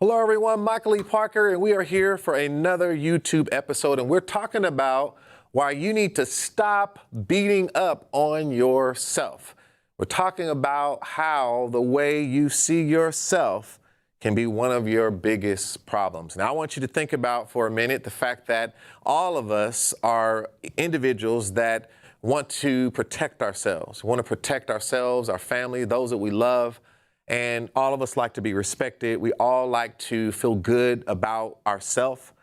Hello everyone, Michael E. Parker, and we are here for another YouTube episode, and we're talking about why you need to stop beating up on yourself. We're talking about how the way you see yourself can be one of your biggest problems. Now, I want you to think about for a minute the fact that all of us are individuals that want to protect ourselves, our family, those that we love. And all of us like to be respected. We all like to feel good about ourselves.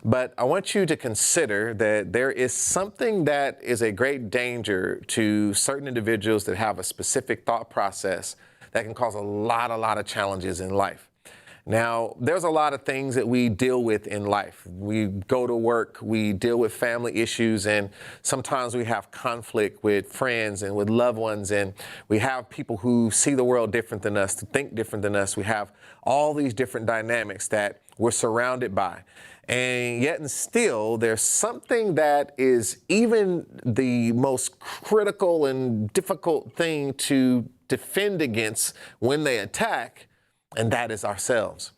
But I want you to consider that there is something that is a great danger to certain individuals that have a specific thought process that can cause a lot of challenges in life. Now, there's a lot of things that we deal with in life. We go to work, we deal with family issues, and sometimes we have conflict with friends and with loved ones, and we have people who see the world different than us, to think different than us. We have all these different dynamics that we're surrounded by. And yet and still, there's something that is even the most critical and difficult thing to defend against when they attack, and that is ourselves.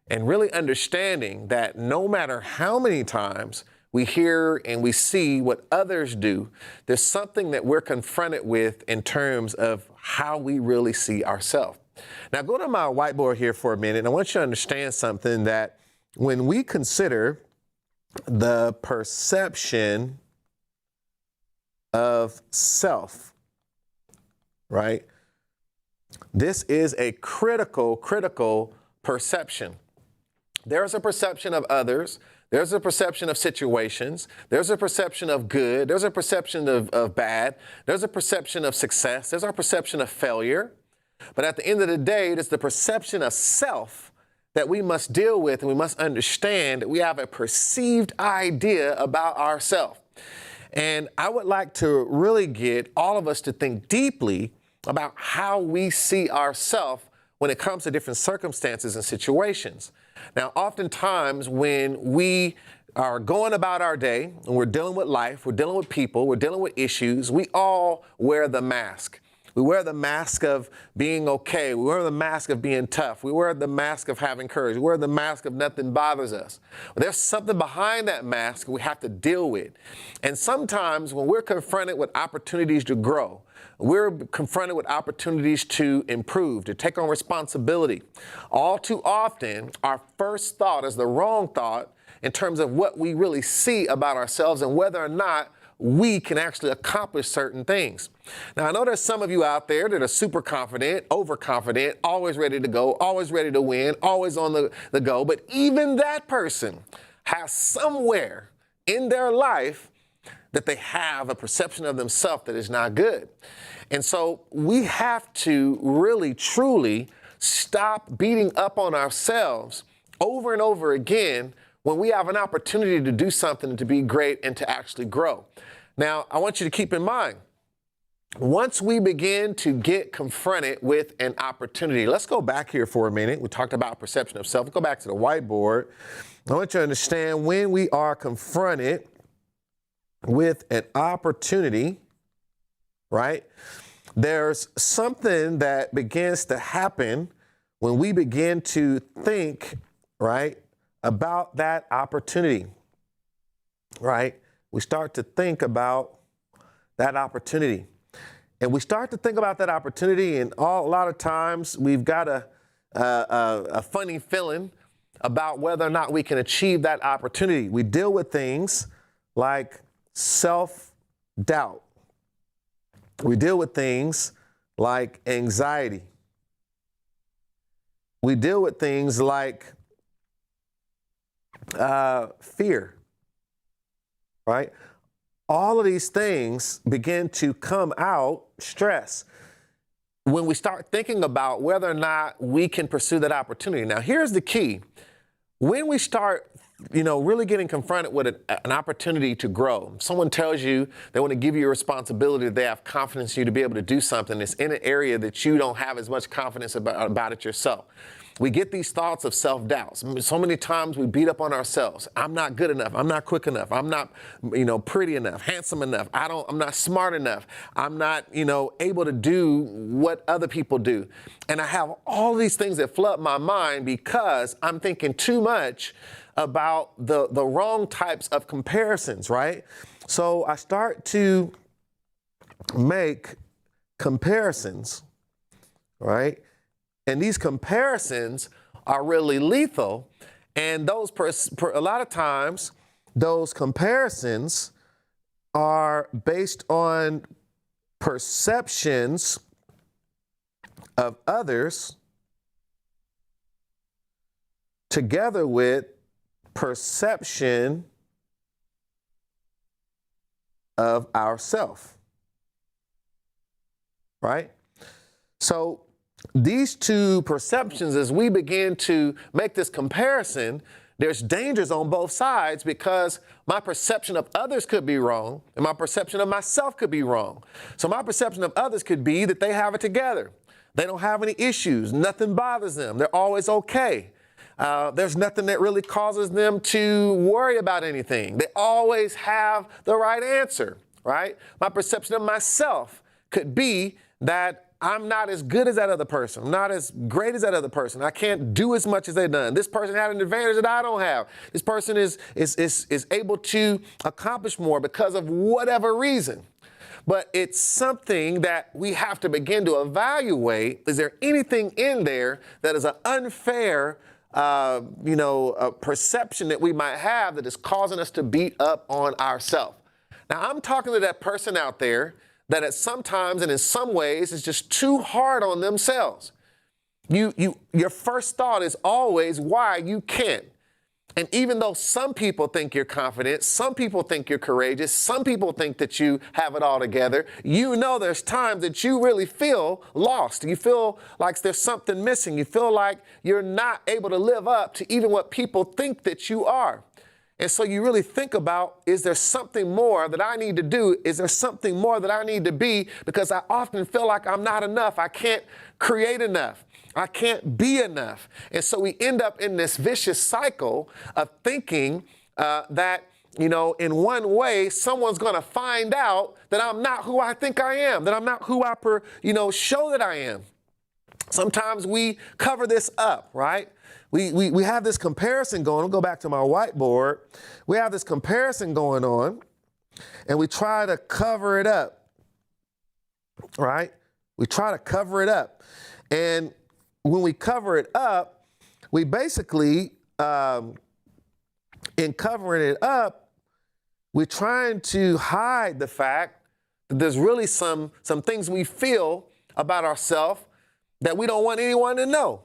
And really understanding that no matter how many times we hear and we see what others do, there's something that we're confronted with in terms of how we really see ourselves. Now, go to my whiteboard here for a minute, and I want you to understand something, that when we consider the perception of self, right? This is a critical perception. There's a perception of others. There's a perception of situations. There's a perception of good. There's a perception of bad. There's a perception of success. There's our perception of failure. But at the end of the day, it is the perception of self that we must deal with, and we must understand that we have a perceived idea about ourselves. And I would like to really get all of us to think deeply about how we see ourselves when it comes to different circumstances and situations. Now, oftentimes when we are going about our day and we're dealing with life, we're dealing with people, we're dealing with issues, we all wear the mask. We wear the mask of being okay. We wear the mask of being tough. We wear the mask of having courage. We wear the mask of nothing bothers us. But there's something behind that mask we have to deal with. And sometimes when we're confronted with opportunities to grow, we're confronted with opportunities to improve, to take on responsibility, all too often, our first thought is the wrong thought in terms of what we really see about ourselves and whether or not we can actually accomplish certain things. Now, I know there's some of you out there that are super confident, overconfident, always ready to go, always ready to win, always on the go. But even that person has somewhere in their life that they have a perception of themselves that is not good. And so we have to really, truly stop beating up on ourselves over and over again when we have an opportunity to do something, to be great, and to actually grow. Now, I want you to keep in mind, once we begin to get confronted with an opportunity, let's go back here for a minute. We talked about perception of self. Let's go back to the whiteboard. I want you to understand, when we are confronted with an opportunity, right, there's something that begins to happen when we begin to think, right, about that opportunity, right? We start to think about that opportunity. And we start to think about that opportunity, and a lot of times we've got a funny feeling about whether or not we can achieve that opportunity. We deal with things like self-doubt. We deal with things like anxiety. We deal with things like fear, right? All of these things begin to come out, stress, when we start thinking about whether or not we can pursue that opportunity. Now, here's the key. When we start really getting confronted with an opportunity to grow. Someone tells you they want to give you a responsibility, they have confidence in you to be able to do something that's in an area that you don't have as much confidence about it yourself. We get these thoughts of self-doubt. So many times we beat up on ourselves. I'm not good enough. I'm not quick enough. I'm not, pretty enough, handsome enough. I'm not smart enough. I'm not, able to do what other people do. And I have all these things that flood my mind because I'm thinking too much about the wrong types of comparisons, right? So I start to make comparisons, right? And these comparisons are really lethal. And those, a lot of times, those comparisons are based on perceptions of others together with perception of ourself, right? So these two perceptions, as we begin to make this comparison, there's dangers on both sides because my perception of others could be wrong and my perception of myself could be wrong. So my perception of others could be that they have it together. They don't have any issues. Nothing bothers them. They're always okay. There's nothing that really causes them to worry about anything. They always have the right answer, right? My perception of myself could be that I'm not as good as that other person. I'm not as great as that other person. I can't do as much as they've done. This person had an advantage that I don't have. This person is able to accomplish more because of whatever reason. But it's something that we have to begin to evaluate. Is there anything in there that is an unfair a perception that we might have that is causing us to beat up on ourselves? Now, I'm talking to that person out there that at sometimes and in some ways is just too hard on themselves. Your first thought is always why you can't. And even though some people think you're confident, some people think you're courageous, some people think that you have it all together, there's times that you really feel lost. You feel like there's something missing. You feel like you're not able to live up to even what people think that you are. And so you really think about, is there something more that I need to do? Is there something more that I need to be? Because I often feel like I'm not enough. I can't create enough. I can't be enough. And so we end up in this vicious cycle of thinking that, in one way, someone's going to find out that I'm not who I think I am, that I'm not who I show that I am. Sometimes we cover this up, right? We have this comparison going. I'll go back to my whiteboard. We have this comparison going on, and we try to cover it up, right? We try to cover it up. And when we cover it up, we basically, in covering it up, we're trying to hide the fact that there's really some things we feel about ourselves that we don't want anyone to know.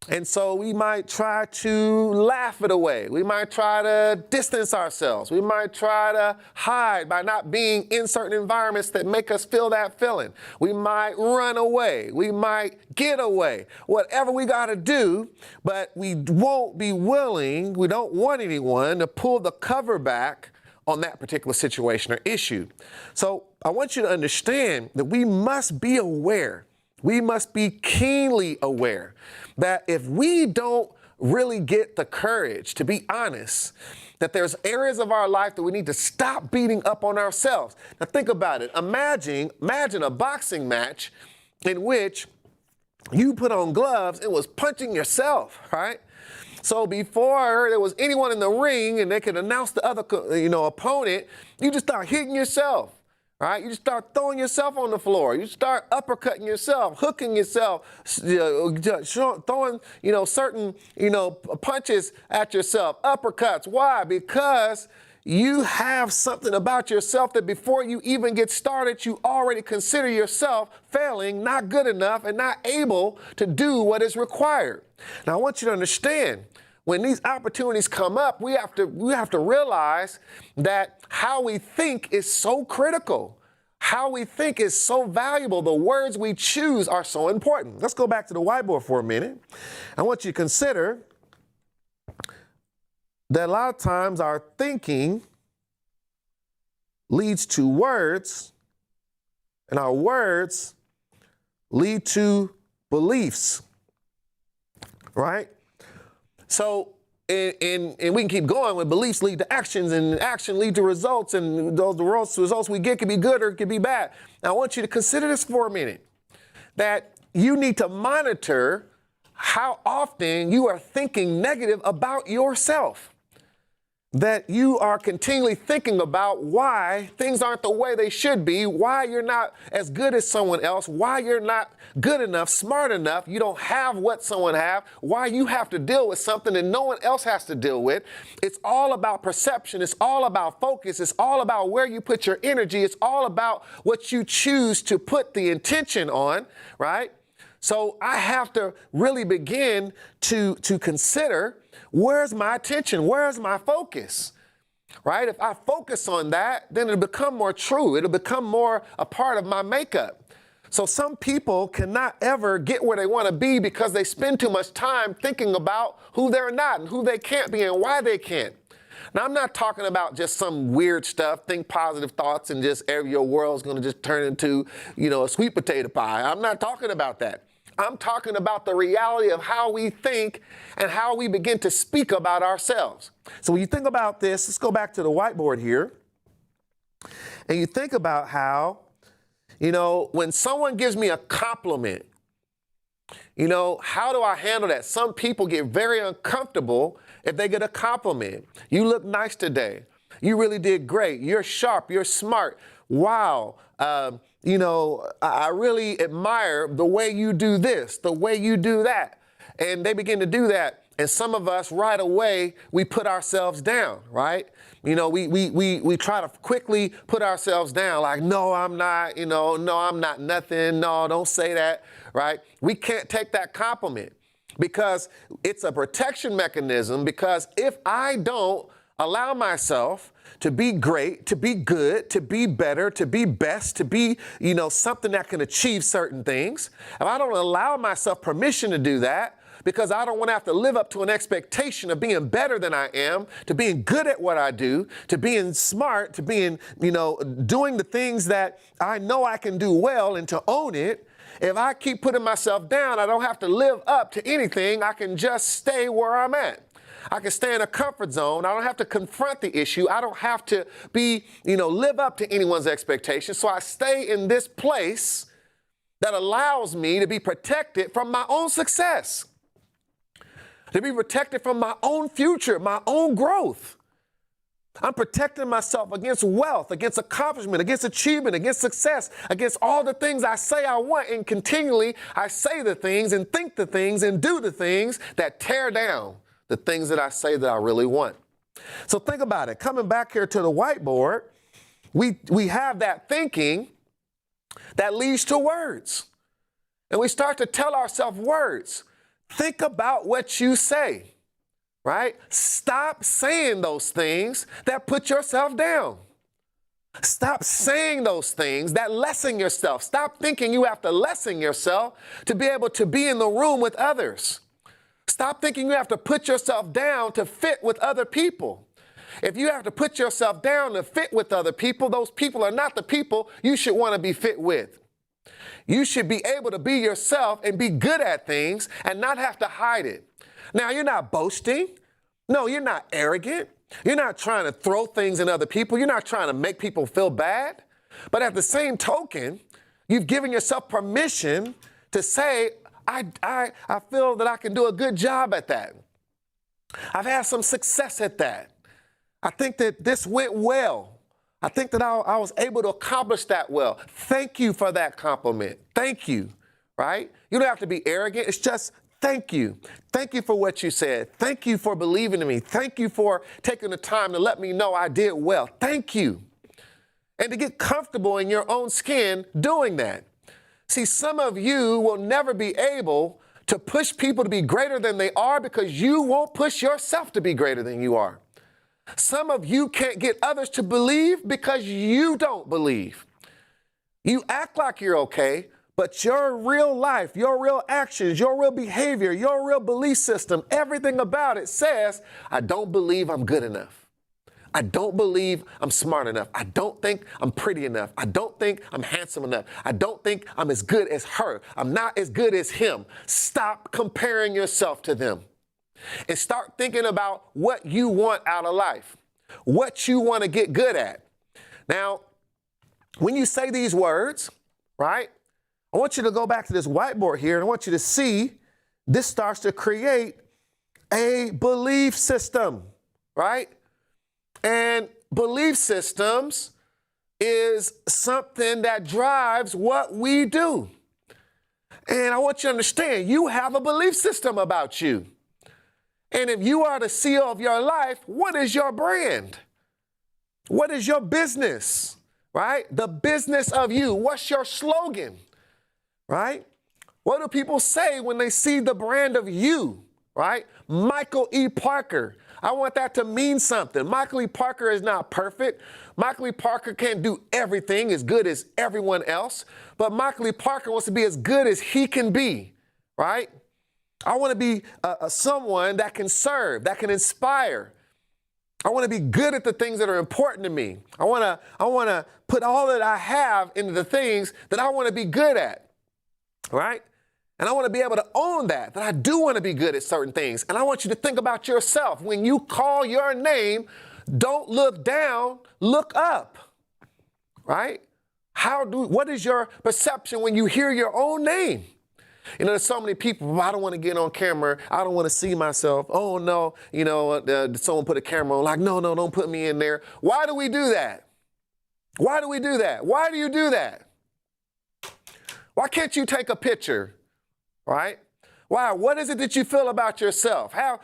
And so we might try to laugh it away. We might try to distance ourselves. We might try to hide by not being in certain environments that make us feel that feeling. We might run away. We might get away. Whatever we got to do, but we won't be willing, we don't want anyone to pull the cover back on that particular situation or issue. So I want you to understand that we must be aware. We must be keenly aware that if we don't really get the courage to be honest, that there's areas of our life that we need to stop beating up on ourselves. Now think about it. Imagine a boxing match in which you put on gloves and was punching yourself, right? So before there was anyone in the ring and they could announce the other, opponent, you just start hitting yourself. Right? You just start throwing yourself on the floor. You start uppercutting yourself, hooking yourself, throwing, certain, punches at yourself, uppercuts. Why? Because you have something about yourself that before you even get started, you already consider yourself failing, not good enough, and not able to do what is required. Now, I want you to understand, when these opportunities come up, we have to realize that how we think is so critical. How we think is so valuable. The words we choose are so important. Let's go back to the whiteboard for a minute. I want you to consider that a lot of times our thinking leads to words, and our words lead to beliefs, right? So, and we can keep going when beliefs lead to actions, and action lead to results, and those the results we get can be good or it can be bad. Now, I want you to consider this for a minute, that you need to monitor how often you are thinking negative about yourself. That you are continually thinking about why things aren't the way they should be, why you're not as good as someone else, why you're not good enough, smart enough, you don't have what someone have, why you have to deal with something that no one else has to deal with. It's all about perception. It's all about focus. It's all about where you put your energy. It's all about what you choose to put the intention on, right? So I have to really begin to consider, where's my attention? Where's my focus? Right? If I focus on that, then it'll become more true. It'll become more a part of my makeup. So some people cannot ever get where they want to be because they spend too much time thinking about who they're not and who they can't be and why they can't. Now, I'm not talking about just some weird stuff, think positive thoughts and just your world's going to just turn into, a sweet potato pie. I'm not talking about that. I'm talking about the reality of how we think and how we begin to speak about ourselves. So when you think about this, let's go back to the whiteboard here. And you think about how, when someone gives me a compliment, how do I handle that? Some people get very uncomfortable if they get a compliment. You look nice today. You really did great. You're sharp. You're smart. Wow. I really admire the way you do this, the way you do that. And they begin to do that. And some of us right away, we put ourselves down, right? We try to quickly put ourselves down like, no, I'm not, no, I'm not nothing. No, don't say that, right? We can't take that compliment because it's a protection mechanism, because if I don't allow myself to be great, to be good, to be better, to be best, to be, something that can achieve certain things, if I don't allow myself permission to do that, because I don't want to have to live up to an expectation of being better than I am, to being good at what I do, to being smart, to being, doing the things that I know I can do well and to own it. If I keep putting myself down, I don't have to live up to anything. I can just stay where I'm at. I can stay in a comfort zone. I don't have to confront the issue. I don't have to live up to anyone's expectations. So I stay in this place that allows me to be protected from my own success, to be protected from my own future, my own growth. I'm protecting myself against wealth, against accomplishment, against achievement, against success, against all the things I say I want. And continually, I say the things and think the things and do the things that tear down the things that I say that I really want. So think about it. Coming back here to the whiteboard, we have that thinking that leads to words. And we start to tell ourselves words. Think about what you say, right? Stop saying those things that put yourself down. Stop saying those things that lessen yourself. Stop thinking you have to lessen yourself to be able to be in the room with others. Stop thinking you have to put yourself down to fit with other people. If you have to put yourself down to fit with other people, those people are not the people you should want to be fit with. You should be able to be yourself and be good at things and not have to hide it. Now, you're not boasting. No, you're not arrogant. You're not trying to throw things in other people. You're not trying to make people feel bad. But at the same token, you've given yourself permission to say, I feel that I can do a good job at that. I've had some success at that. I think that this went well. I think that I was able to accomplish that well. Thank you for that compliment. Thank you, right? You don't have to be arrogant. It's just thank you. Thank you for what you said. Thank you for believing in me. Thank you for taking the time to let me know I did well. Thank you. And to get comfortable in your own skin doing that. See, some of you will never be able to push people to be greater than they are because you won't push yourself to be greater than you are. Some of you can't get others to believe because you don't believe. You act like you're okay, But your real life, your real actions, your real behavior, your real belief system, everything about it says, I don't believe I'm good enough. I don't believe I'm smart enough. I don't think I'm pretty enough. I don't think I'm handsome enough. I don't think I'm as good as her. I'm not as good as him. Stop comparing yourself to them and start thinking about what you want out of life, what you want to get good at. Now, when you say these words, right, I want you to go back to this whiteboard here and I want you to see this starts to create a belief system, right? And belief systems is something that drives what we do. And I want you to understand, you have a belief system about you. And if you are the CEO of your life, what is your brand? What is your business, right? The business of you. What's your slogan, right? What do people say when they see the brand of you, right? Michael E. Parker. I want that to mean something. Michael E. Parker is not perfect. Michael E. Parker can't do everything as good as everyone else, but Michael E. Parker wants to be as good as he can be, right? I want to be someone that can serve, that can inspire. I want to be good at the things that are important to me. I want to put all that I have into the things that I want to be good at, right? And I want to be able to own that I do want to be good at certain things. And I want you to think about yourself. When you call your name, don't look down, look up, right? What is your perception when you hear your own name? You know, there's so many people, I don't want to get on camera. I don't want to see myself. Oh, no, someone put a camera on. Like, no, don't put me in there. Why do we do that? Why do we do that? Why do you do that? Why can't you take a picture? Right? Why? What is it that you feel about yourself? Have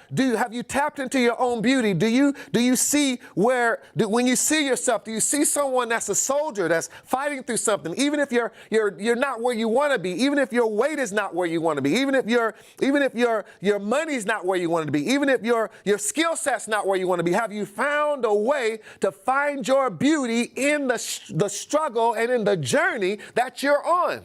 you tapped into your own beauty? Do you see when you see yourself, do you see someone that's a soldier that's fighting through something? Even if you're not where you want to be, even if your weight is not where you want to be, even if your money's not where you want to be, even if your skill set's not where you want to be, have you found a way to find your beauty in the struggle and in the journey that you're on?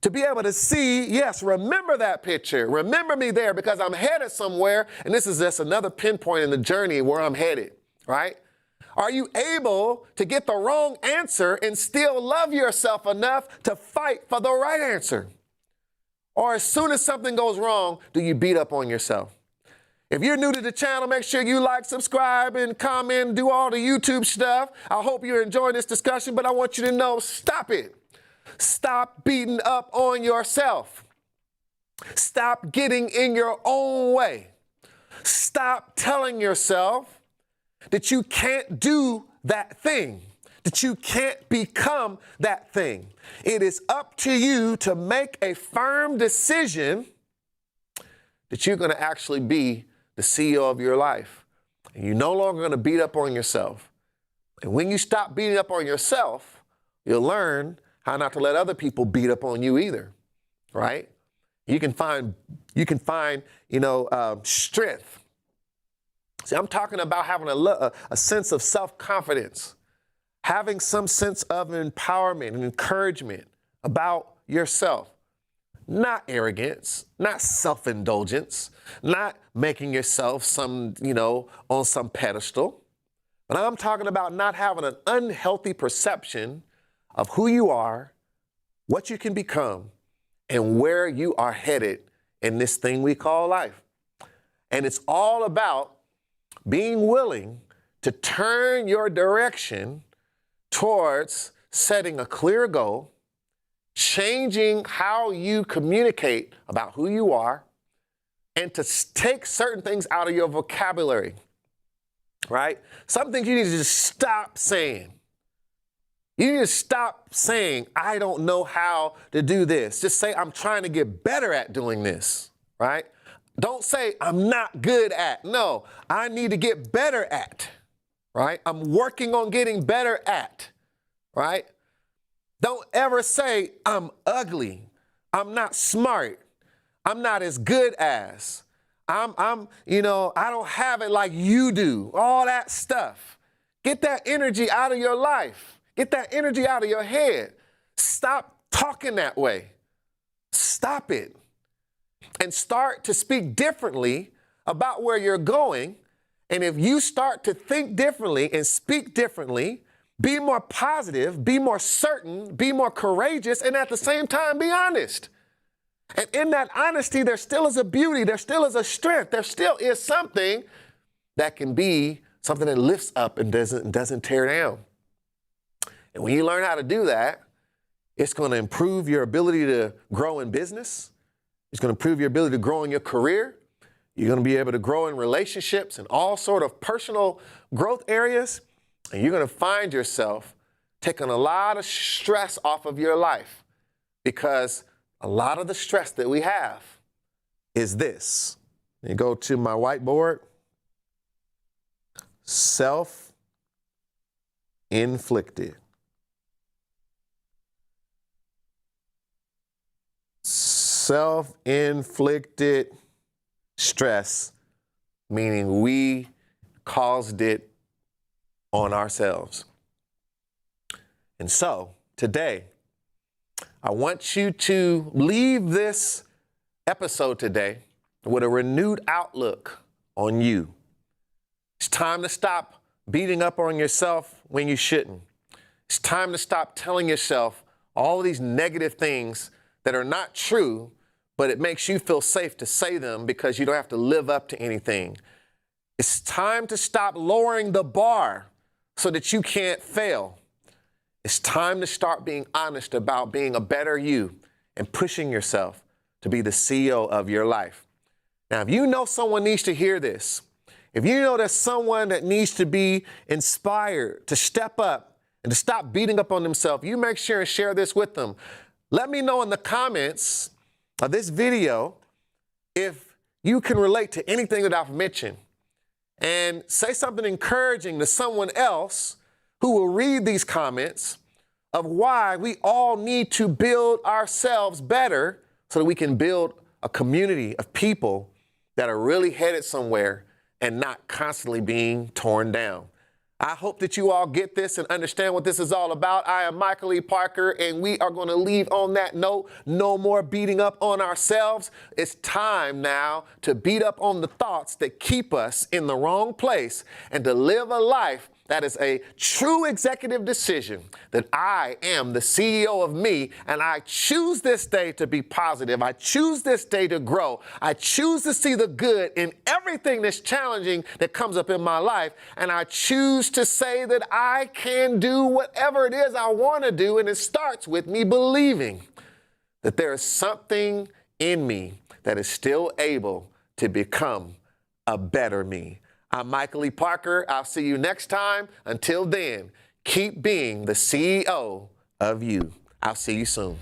To be able to see, yes, remember that picture. Remember me there because I'm headed somewhere, and this is just another pinpoint in the journey where I'm headed, right? Are you able to get the wrong answer and still love yourself enough to fight for the right answer? Or as soon as something goes wrong, do you beat up on yourself? If you're new to the channel, make sure you like, subscribe, and comment, do all the YouTube stuff. I hope you're enjoying this discussion, but I want you to know, stop it. Stop beating up on yourself. Stop getting in your own way. Stop telling yourself that you can't do that thing, that you can't become that thing. It is up to you to make a firm decision that you're going to actually be the CEO of your life. And you're no longer going to beat up on yourself. And when you stop beating up on yourself, you'll learn how not to let other people beat up on you either, right? You can find, strength. See, I'm talking about having a sense of self-confidence, having some sense of empowerment and encouragement about yourself. Not arrogance, not self-indulgence, not making yourself on some pedestal. But I'm talking about not having an unhealthy perception of who you are, what you can become, and where you are headed in this thing we call life. And it's all about being willing to turn your direction towards setting a clear goal, changing how you communicate about who you are, and to take certain things out of your vocabulary, right? Some things you need to just stop saying. You need to stop saying, I don't know how to do this. Just say, I'm trying to get better at doing this, right? Don't say, I'm not good at. No, I need to get better at, right? I'm working on getting better at, right? Don't ever say, I'm ugly. I'm not smart. I'm not as good as. I don't have it like you do. All that stuff. Get that energy out of your life. Get that energy out of your head. Stop talking that way. Stop it. And start to speak differently about where you're going. And if you start to think differently and speak differently, be more positive, be more certain, be more courageous, and at the same time, be honest. And in that honesty, there still is a beauty, there still is a strength, there still is something that can be something that lifts up and doesn't tear down. And when you learn how to do that, it's going to improve your ability to grow in business. It's going to improve your ability to grow in your career. You're going to be able to grow in relationships and all sort of personal growth areas. And you're going to find yourself taking a lot of stress off of your life, because a lot of the stress that we have is this. You go to my whiteboard. Self-inflicted. Self-inflicted stress, meaning we caused it on ourselves. And so today, I want you to leave this episode today with a renewed outlook on you. It's time to stop beating up on yourself when you shouldn't. It's time to stop telling yourself all of these negative things that are not true, but it makes you feel safe to say them because you don't have to live up to anything. It's time to stop lowering the bar so that you can't fail. It's time to start being honest about being a better you and pushing yourself to be the CEO of your life. Now, if you know someone needs to hear this, if you know there's someone that needs to be inspired to step up and to stop beating up on themselves, you make sure and share this with them. Let me know in the comments of this video if you can relate to anything that I've mentioned, and say something encouraging to someone else who will read these comments of why we all need to build ourselves better so that we can build a community of people that are really headed somewhere and not constantly being torn down. I hope that you all get this and understand what this is all about. I am Michael E. Parker, and we are going to leave on that note. No more beating up on ourselves. It's time now to beat up on the thoughts that keep us in the wrong place and to live a life that is a true executive decision, that I am the CEO of me, and I choose this day to be positive. I choose this day to grow. I choose to see the good in everything that's challenging that comes up in my life, and I choose to say that I can do whatever it is I want to do, and it starts with me believing that there is something in me that is still able to become a better me. I'm Michael E. Parker. I'll see you next time. Until then, keep being the CEO of you. I'll see you soon.